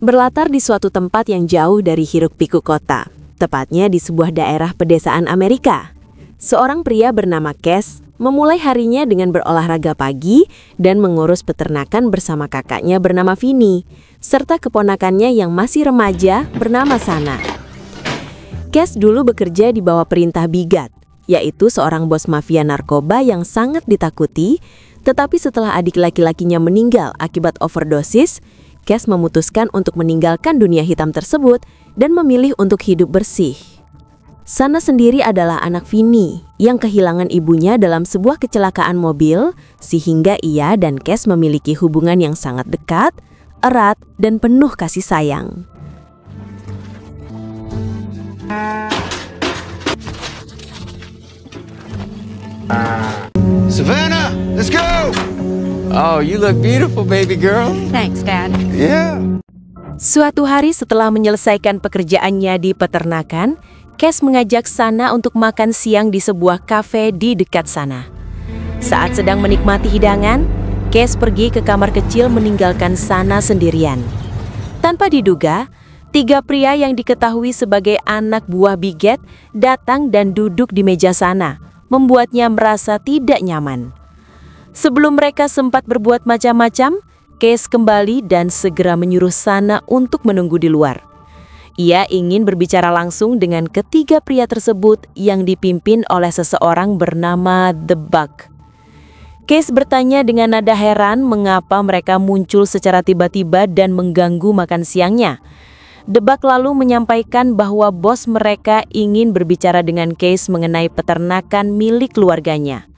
Berlatar di suatu tempat yang jauh dari hiruk-pikuk kota, tepatnya di sebuah daerah pedesaan Amerika. Seorang pria bernama Cass memulai harinya dengan berolahraga pagi dan mengurus peternakan bersama kakaknya bernama Vinny, serta keponakannya yang masih remaja bernama Sana. Cass dulu bekerja di bawah perintah Bigat, yaitu seorang bos mafia narkoba yang sangat ditakuti, tetapi setelah adik laki-lakinya meninggal akibat overdosis, Cass memutuskan untuk meninggalkan dunia hitam tersebut dan memilih untuk hidup bersih. Sana sendiri adalah anak Vinny yang kehilangan ibunya dalam sebuah kecelakaan mobil, sehingga ia dan Cass memiliki hubungan yang sangat dekat, erat, dan penuh kasih sayang. Savannah, let's go! Oh, you look beautiful, baby girl. Thanks, Dad. Yeah. Suatu hari setelah menyelesaikan pekerjaannya di peternakan, Cass mengajak Sana untuk makan siang di sebuah kafe di dekat sana. Saat sedang menikmati hidangan, Cass pergi ke kamar kecil meninggalkan Sana sendirian. Tanpa diduga, 3 pria yang diketahui sebagai anak buah Bigat datang dan duduk di meja Sana, membuatnya merasa tidak nyaman. Sebelum mereka sempat berbuat macam-macam, Cass kembali dan segera menyuruh Sana untuk menunggu di luar. Ia ingin berbicara langsung dengan ketiga pria tersebut yang dipimpin oleh seseorang bernama The Bug. Cass bertanya dengan nada heran mengapa mereka muncul secara tiba-tiba dan mengganggu makan siangnya. The Bug lalu menyampaikan bahwa bos mereka ingin berbicara dengan Cass mengenai peternakan milik keluarganya.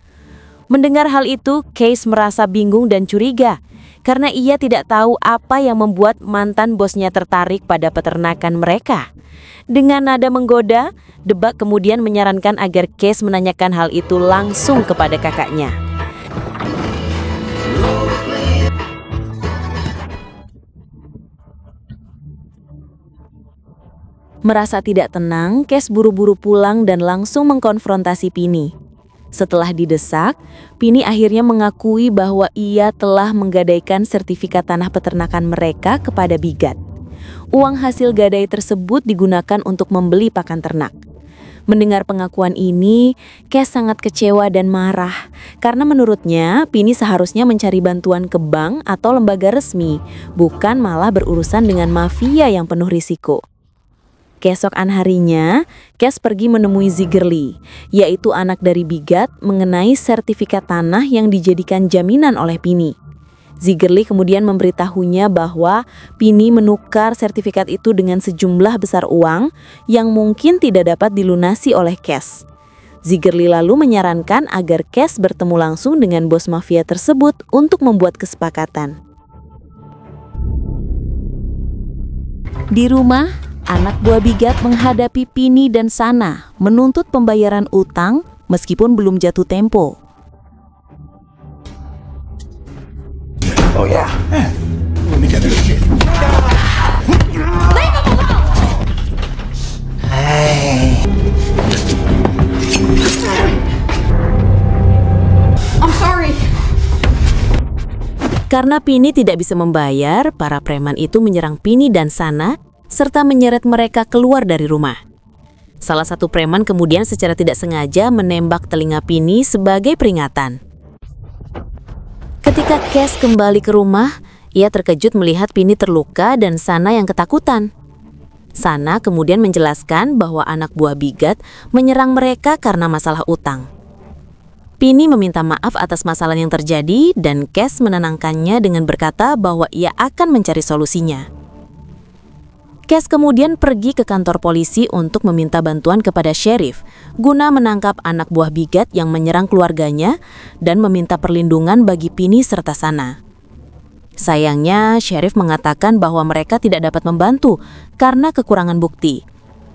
Mendengar hal itu, Cass merasa bingung dan curiga karena ia tidak tahu apa yang membuat mantan bosnya tertarik pada peternakan mereka. Dengan nada menggoda, The Bug kemudian menyarankan agar Cass menanyakan hal itu langsung kepada kakaknya. Merasa tidak tenang, Cass buru-buru pulang dan langsung mengkonfrontasi Vinny. Setelah didesak, Vinny akhirnya mengakui bahwa ia telah menggadaikan sertifikat tanah peternakan mereka kepada Bigat. Uang hasil gadai tersebut digunakan untuk membeli pakan ternak. Mendengar pengakuan ini, Cass sangat kecewa dan marah karena menurutnya Vinny seharusnya mencari bantuan ke bank atau lembaga resmi, bukan malah berurusan dengan mafia yang penuh risiko. Keesokan harinya, Cass pergi menemui Zigerli, yaitu anak dari Bigat, mengenai sertifikat tanah yang dijadikan jaminan oleh Vinny. Zigerli kemudian memberitahunya bahwa Vinny menukar sertifikat itu dengan sejumlah besar uang yang mungkin tidak dapat dilunasi oleh Cass. Zigerli lalu menyarankan agar Cass bertemu langsung dengan bos mafia tersebut untuk membuat kesepakatan. Di rumah, anak buah Bigat menghadapi Vinny dan Sana menuntut pembayaran utang meskipun belum jatuh tempo. Oh yeah. Let me get this shit. Leave him alone! Hey. I'm sorry. Karena Vinny tidak bisa membayar, para preman itu menyerang Vinny dan Sana serta menyeret mereka keluar dari rumah. Salah satu preman kemudian secara tidak sengaja menembak telinga Vinny sebagai peringatan. Ketika Cass kembali ke rumah, ia terkejut melihat Vinny terluka dan Sana yang ketakutan. Sana kemudian menjelaskan bahwa anak buah Bigat menyerang mereka karena masalah utang. Vinny meminta maaf atas masalah yang terjadi dan Cass menenangkannya dengan berkata bahwa ia akan mencari solusinya. Cass kemudian pergi ke kantor polisi untuk meminta bantuan kepada sheriff guna menangkap anak buah Bigat yang menyerang keluarganya dan meminta perlindungan bagi Vinny serta Sana. Sayangnya, sheriff mengatakan bahwa mereka tidak dapat membantu karena kekurangan bukti.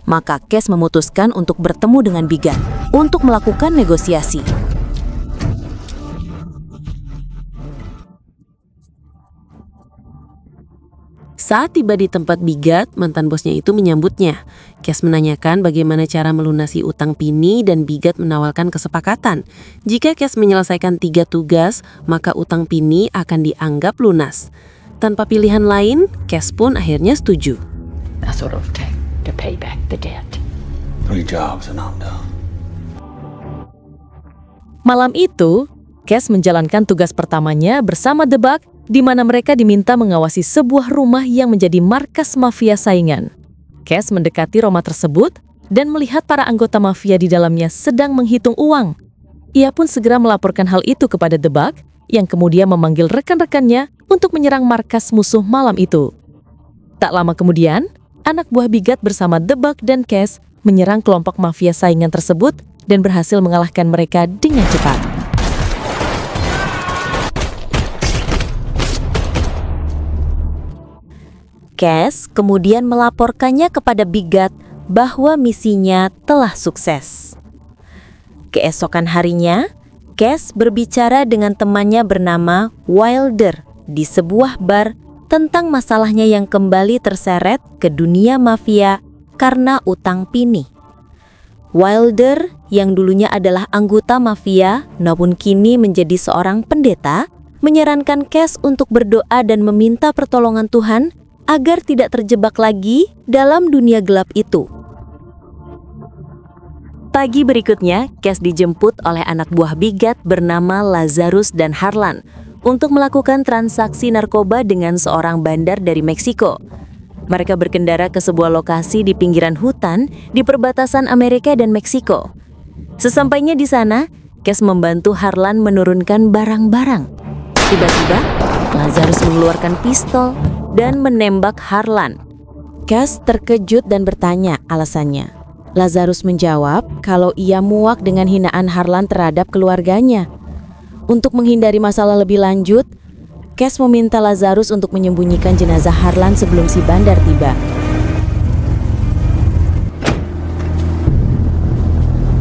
Maka Cass memutuskan untuk bertemu dengan Bigat untuk melakukan negosiasi. Saat tiba di tempat Bigat, mantan bosnya itu menyambutnya. Cass menanyakan bagaimana cara melunasi utang Vinny dan Bigat menawarkan kesepakatan. Jika Cass menyelesaikan 3 tugas, maka utang Vinny akan dianggap lunas. Tanpa pilihan lain, Cass pun akhirnya setuju. That's what it'll take to pay back the debt. 3 jobs and I'm done. Malam itu, Cass menjalankan tugas pertamanya bersama The Bug, di mana mereka diminta mengawasi sebuah rumah yang menjadi markas mafia saingan. Cass mendekati rumah tersebut dan melihat para anggota mafia di dalamnya sedang menghitung uang. Ia pun segera melaporkan hal itu kepada The Bug, yang kemudian memanggil rekan-rekannya untuk menyerang markas musuh malam itu. Tak lama kemudian, anak buah Bigat bersama The Bug dan Cass menyerang kelompok mafia saingan tersebut dan berhasil mengalahkan mereka dengan cepat. Cass kemudian melaporkannya kepada Bigat bahwa misinya telah sukses. Keesokan harinya, Cass berbicara dengan temannya bernama Wilder di sebuah bar tentang masalahnya yang kembali terseret ke dunia mafia karena utang pinih. Wilder, yang dulunya adalah anggota mafia namun kini menjadi seorang pendeta, menyarankan Cass untuk berdoa dan meminta pertolongan Tuhan agar tidak terjebak lagi dalam dunia gelap itu. Pagi berikutnya, Cass dijemput oleh anak buah Bigat bernama Lazarus dan Harlan untuk melakukan transaksi narkoba dengan seorang bandar dari Meksiko. Mereka berkendara ke sebuah lokasi di pinggiran hutan di perbatasan Amerika dan Meksiko. Sesampainya di sana, Cass membantu Harlan menurunkan barang-barang. Tiba-tiba, Lazarus mengeluarkan pistol dan menembak Harlan. Cass terkejut dan bertanya alasannya. Lazarus menjawab kalau ia muak dengan hinaan Harlan terhadap keluarganya. Untuk menghindari masalah lebih lanjut, Cass meminta Lazarus untuk menyembunyikan jenazah Harlan sebelum si bandar tiba.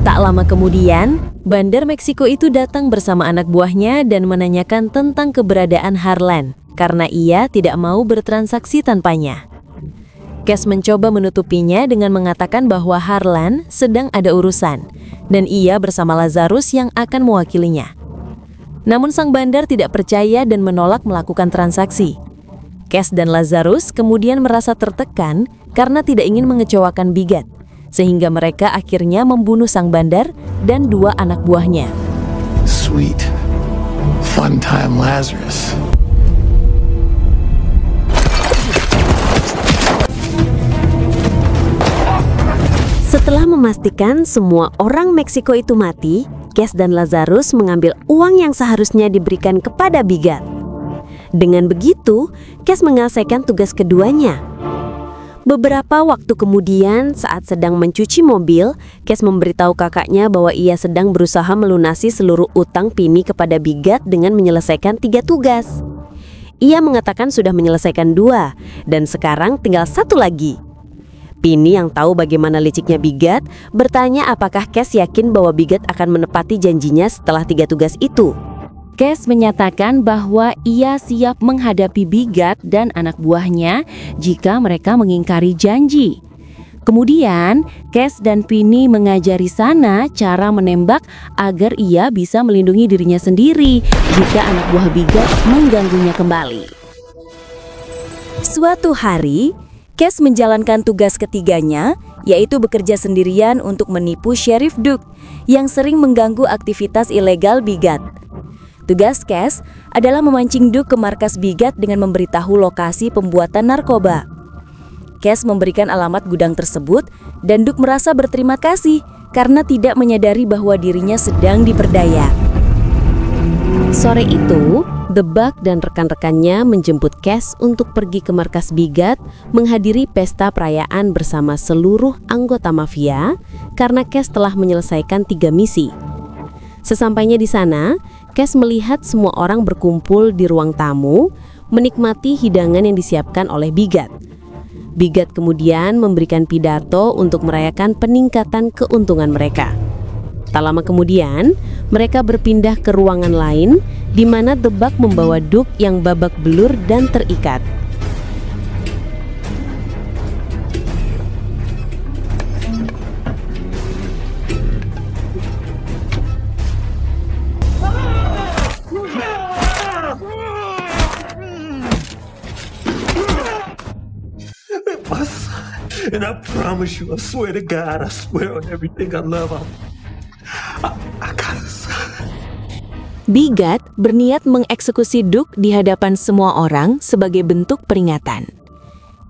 Tak lama kemudian, bandar Meksiko itu datang bersama anak buahnya dan menanyakan tentang keberadaan Harlan karena ia tidak mau bertransaksi tanpanya. Cass mencoba menutupinya dengan mengatakan bahwa Harlan sedang ada urusan dan ia bersama Lazarus yang akan mewakilinya. Namun sang bandar tidak percaya dan menolak melakukan transaksi. Cass dan Lazarus kemudian merasa tertekan karena tidak ingin mengecewakan Bigat, sehingga mereka akhirnya membunuh sang bandar dan 2 anak buahnya. Sweet. Fun time, Lazarus. Setelah memastikan semua orang Meksiko itu mati, Cass dan Lazarus mengambil uang yang seharusnya diberikan kepada Bigat. Dengan begitu, Cass menyelesaikan tugas keduanya. Beberapa waktu kemudian, saat sedang mencuci mobil, Cass memberitahu kakaknya bahwa ia sedang berusaha melunasi seluruh utang pinih kepada Bigat dengan menyelesaikan 3 tugas. Ia mengatakan sudah menyelesaikan 2, dan sekarang tinggal 1 lagi. Pini yang tahu bagaimana liciknya Bigat bertanya apakah Cass yakin bahwa Bigat akan menepati janjinya setelah 3 tugas itu. Cass menyatakan bahwa ia siap menghadapi Bigat dan anak buahnya jika mereka mengingkari janji. Kemudian, Cass dan Pini mengajari Sana cara menembak agar ia bisa melindungi dirinya sendiri jika anak buah Bigat mengganggunya kembali. Suatu hari, Cass menjalankan tugas ketiganya, yaitu bekerja sendirian untuk menipu Sheriff Duke yang sering mengganggu aktivitas ilegal Bigat. Tugas Cass adalah memancing Duke ke markas Bigat dengan memberitahu lokasi pembuatan narkoba. Cass memberikan alamat gudang tersebut dan Duke merasa berterima kasih karena tidak menyadari bahwa dirinya sedang diperdaya. Sore itu, The Bug dan rekan-rekannya menjemput Cass untuk pergi ke markas Bigat menghadiri pesta perayaan bersama seluruh anggota mafia karena Cass telah menyelesaikan 3 misi. Sesampainya di sana, Cass melihat semua orang berkumpul di ruang tamu menikmati hidangan yang disiapkan oleh Bigat. Bigat kemudian memberikan pidato untuk merayakan peningkatan keuntungan mereka. Tak lama kemudian, mereka berpindah ke ruangan lain di mana The Bug membawa Duke yang babak belur dan terikat. And I promise you, I swear to God, I swear on everything I love, I got us. Bigat berniat mengeksekusi Duke di hadapan semua orang sebagai bentuk peringatan.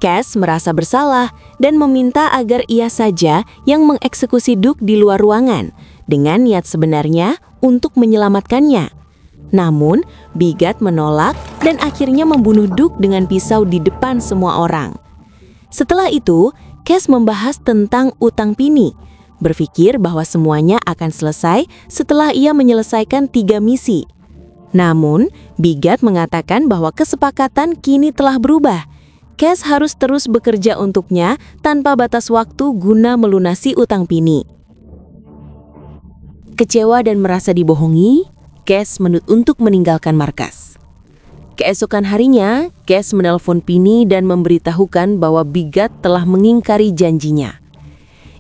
Cass merasa bersalah dan meminta agar ia saja yang mengeksekusi Duke di luar ruangan dengan niat sebenarnya untuk menyelamatkannya. Namun, Bigat menolak dan akhirnya membunuh Duke dengan pisau di depan semua orang. Setelah itu, Cass membahas tentang utang Pini, berpikir bahwa semuanya akan selesai setelah ia menyelesaikan 3 misi. Namun, Bigat mengatakan bahwa kesepakatan kini telah berubah. Cass harus terus bekerja untuknya tanpa batas waktu guna melunasi utang Pini. Kecewa dan merasa dibohongi, Cass untuk meninggalkan markas. Keesokan harinya, Cass menelpon Pini dan memberitahukan bahwa Bigat telah mengingkari janjinya.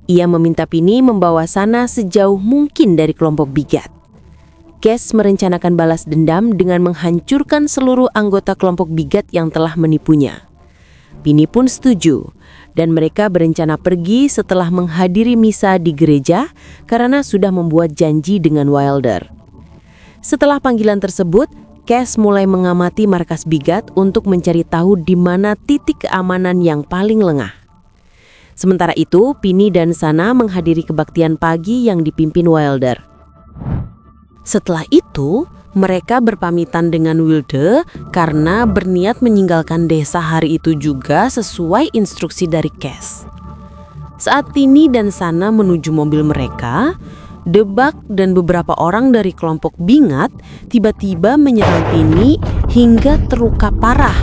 Ia meminta Pini membawa Sana sejauh mungkin dari kelompok Bigat. Cass merencanakan balas dendam dengan menghancurkan seluruh anggota kelompok Bigat yang telah menipunya. Pini pun setuju, dan mereka berencana pergi setelah menghadiri misa di gereja karena sudah membuat janji dengan Wilder. Setelah panggilan tersebut, Cass mulai mengamati markas Bigat untuk mencari tahu di mana titik keamanan yang paling lengah. Sementara itu, Pini dan Sana menghadiri kebaktian pagi yang dipimpin Wilder. Setelah itu, mereka berpamitan dengan Wilder karena berniat meninggalkan desa hari itu juga sesuai instruksi dari Cass. Saat Pini dan Sana menuju mobil mereka, Debak dan beberapa orang dari kelompok Bingat tiba-tiba menyerang Pini hingga terluka parah.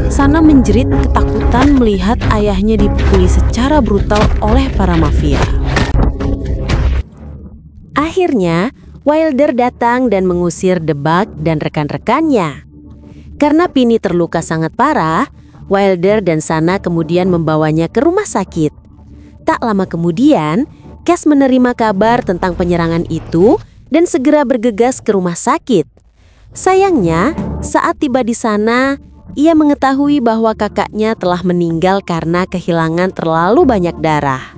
Sana menjerit ketakutan melihat ayahnya dipukuli secara brutal oleh para mafia. Akhirnya, Wilder datang dan mengusir Debak dan rekan-rekannya. Karena Pini terluka sangat parah, Wilder dan Sana kemudian membawanya ke rumah sakit. Tak lama kemudian, Cass menerima kabar tentang penyerangan itu dan segera bergegas ke rumah sakit. Sayangnya, saat tiba di sana, ia mengetahui bahwa kakaknya telah meninggal karena kehilangan terlalu banyak darah.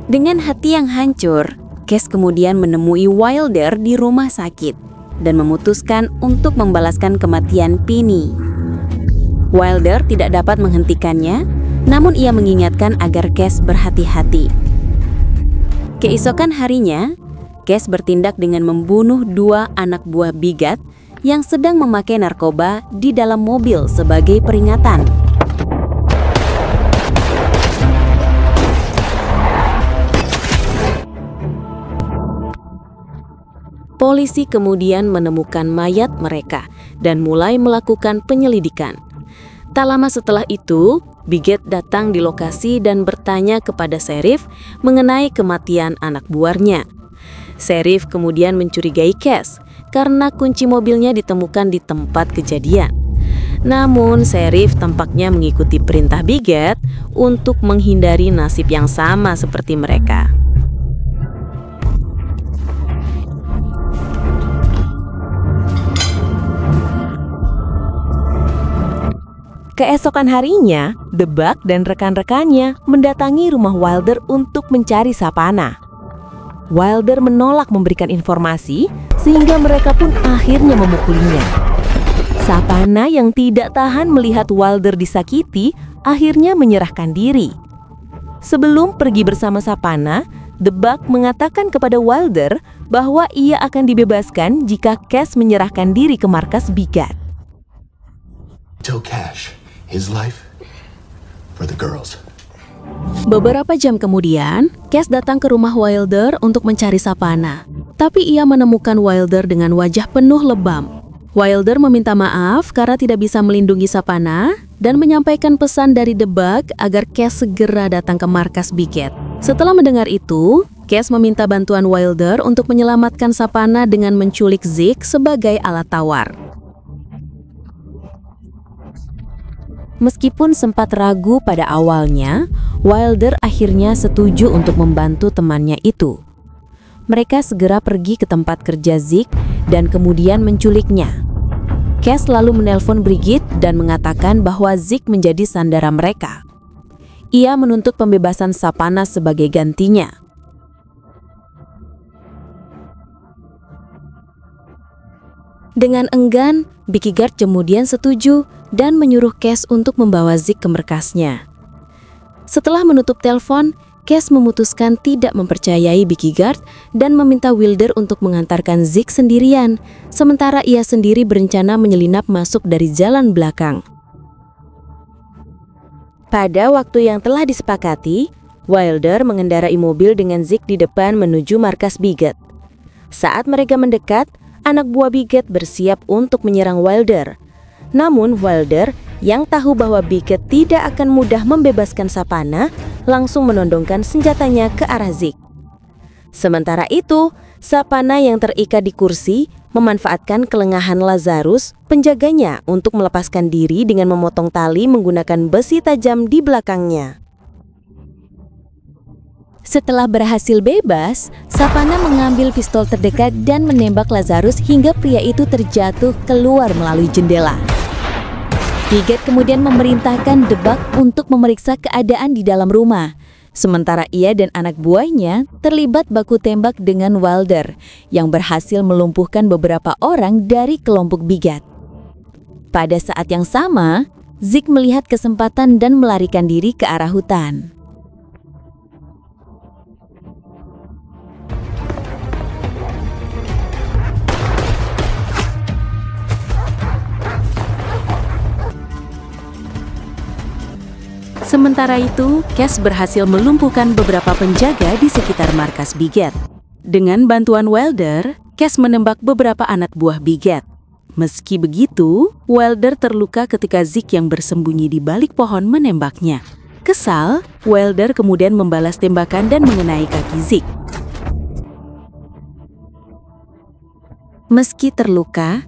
Dengan hati yang hancur, Cass kemudian menemui Wilder di rumah sakit dan memutuskan untuk membalaskan kematian Pini. Wilder tidak dapat menghentikannya, namun ia mengingatkan agar Cass berhati-hati. Keesokan harinya, Cass bertindak dengan membunuh 2 anak buah Bigat yang sedang memakai narkoba di dalam mobil sebagai peringatan. Polisi kemudian menemukan mayat mereka dan mulai melakukan penyelidikan. Tak lama setelah itu, Bigat datang di lokasi dan bertanya kepada Sheriff mengenai kematian anak buahnya. Sheriff kemudian mencurigai Cass karena kunci mobilnya ditemukan di tempat kejadian. Namun, Sheriff tampaknya mengikuti perintah Bigat untuk menghindari nasib yang sama seperti mereka. Keesokan harinya, Debak dan rekan-rekannya mendatangi rumah Wilder untuk mencari Sapana. Wilder menolak memberikan informasi sehingga mereka pun akhirnya memukulinya. Sapana yang tidak tahan melihat Wilder disakiti akhirnya menyerahkan diri. Sebelum pergi bersama Sapana, Debak mengatakan kepada Wilder bahwa ia akan dibebaskan jika Cass menyerahkan diri ke markas Bigat. Tell Cash, his life for the girls. Beberapa jam kemudian, Cass datang ke rumah Wilder untuk mencari Sapana. Tapi ia menemukan Wilder dengan wajah penuh lebam. Wilder meminta maaf karena tidak bisa melindungi Sapana dan menyampaikan pesan dari Debak agar Cass segera datang ke markas Bigat. Setelah mendengar itu, Cass meminta bantuan Wilder untuk menyelamatkan Sapana dengan menculik Zeke sebagai alat tawar. Meskipun sempat ragu pada awalnya, Wilder akhirnya setuju untuk membantu temannya itu. Mereka segera pergi ke tempat kerja Zeke dan kemudian menculiknya. Cass lalu menelpon Brigitte dan mengatakan bahwa Zeke menjadi sandera mereka. Ia menuntut pembebasan Savannah sebagai gantinya. Dengan enggan, Bikigard kemudian setuju dan menyuruh Cass untuk membawa Zeke ke markasnya. Setelah menutup telepon, Cass memutuskan tidak mempercayai Bikigard dan meminta Wilder untuk mengantarkan Zeke sendirian, sementara ia sendiri berencana menyelinap masuk dari jalan belakang. Pada waktu yang telah disepakati, Wilder mengendarai mobil dengan Zeke di depan menuju markas Bigot. Saat mereka mendekat, anak buah Bigot bersiap untuk menyerang Wilder. Namun Wilder yang tahu bahwa Bigot tidak akan mudah membebaskan Savannah, langsung menodongkan senjatanya ke arah Zeke. Sementara itu, Savannah yang terikat di kursi memanfaatkan kelengahan Lazarus, penjaganya, untuk melepaskan diri dengan memotong tali menggunakan besi tajam di belakangnya. Setelah berhasil bebas, Savannah mengambil pistol terdekat dan menembak Lazarus hingga pria itu terjatuh keluar melalui jendela. Bigot kemudian memerintahkan Debak untuk memeriksa keadaan di dalam rumah. Sementara ia dan anak buahnya terlibat baku tembak dengan Wilder yang berhasil melumpuhkan beberapa orang dari kelompok Bigot. Pada saat yang sama, Zeke melihat kesempatan dan melarikan diri ke arah hutan. Sementara itu, Cass berhasil melumpuhkan beberapa penjaga di sekitar markas Bigot. Dengan bantuan Wilder, Cass menembak beberapa anak buah Bigot. Meski begitu, Wilder terluka ketika Zeke yang bersembunyi di balik pohon menembaknya. Kesal, Wilder kemudian membalas tembakan dan mengenai kaki Zeke. Meski terluka,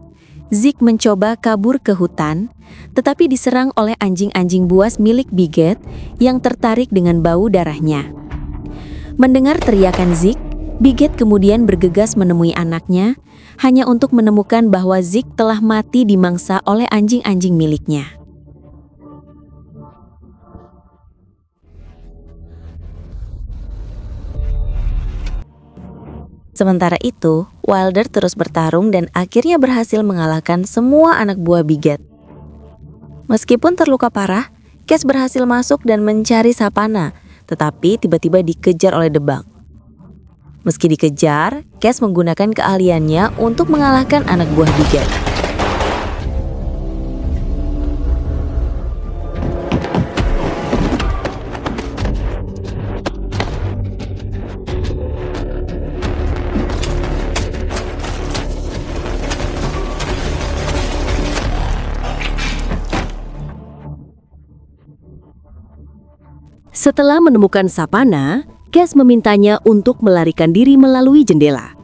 Zeke mencoba kabur ke hutan, tetapi diserang oleh anjing-anjing buas milik Bigot yang tertarik dengan bau darahnya. Mendengar teriakan Zeke, Bigot kemudian bergegas menemui anaknya, hanya untuk menemukan bahwa Zeke telah mati dimangsa oleh anjing-anjing miliknya. Sementara itu, Wilder terus bertarung dan akhirnya berhasil mengalahkan semua anak buah Bigot. Meskipun terluka parah, Cass berhasil masuk dan mencari Savannah, tetapi tiba-tiba dikejar oleh Debak. Meski dikejar, Cass menggunakan keahliannya untuk mengalahkan anak buah Bigot. Setelah menemukan Savannah, Cass memintanya untuk melarikan diri melalui jendela.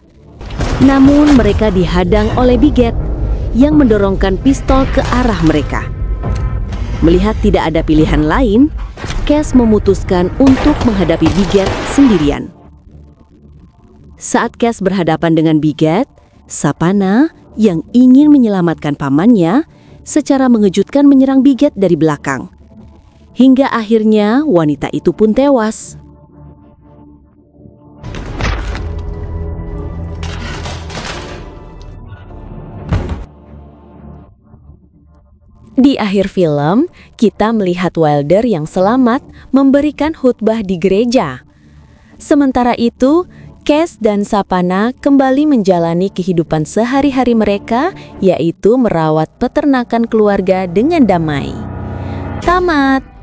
Namun mereka dihadang oleh Bigot yang mendorongkan pistol ke arah mereka. Melihat tidak ada pilihan lain, Cass memutuskan untuk menghadapi Bigot sendirian. Saat Cass berhadapan dengan Bigot, Savannah yang ingin menyelamatkan pamannya secara mengejutkan menyerang Bigot dari belakang. Hingga akhirnya wanita itu pun tewas. Di akhir film, kita melihat Wilder yang selamat memberikan khutbah di gereja. Sementara itu, Cass dan Savannah kembali menjalani kehidupan sehari-hari mereka, yaitu merawat peternakan keluarga dengan damai. Tamat.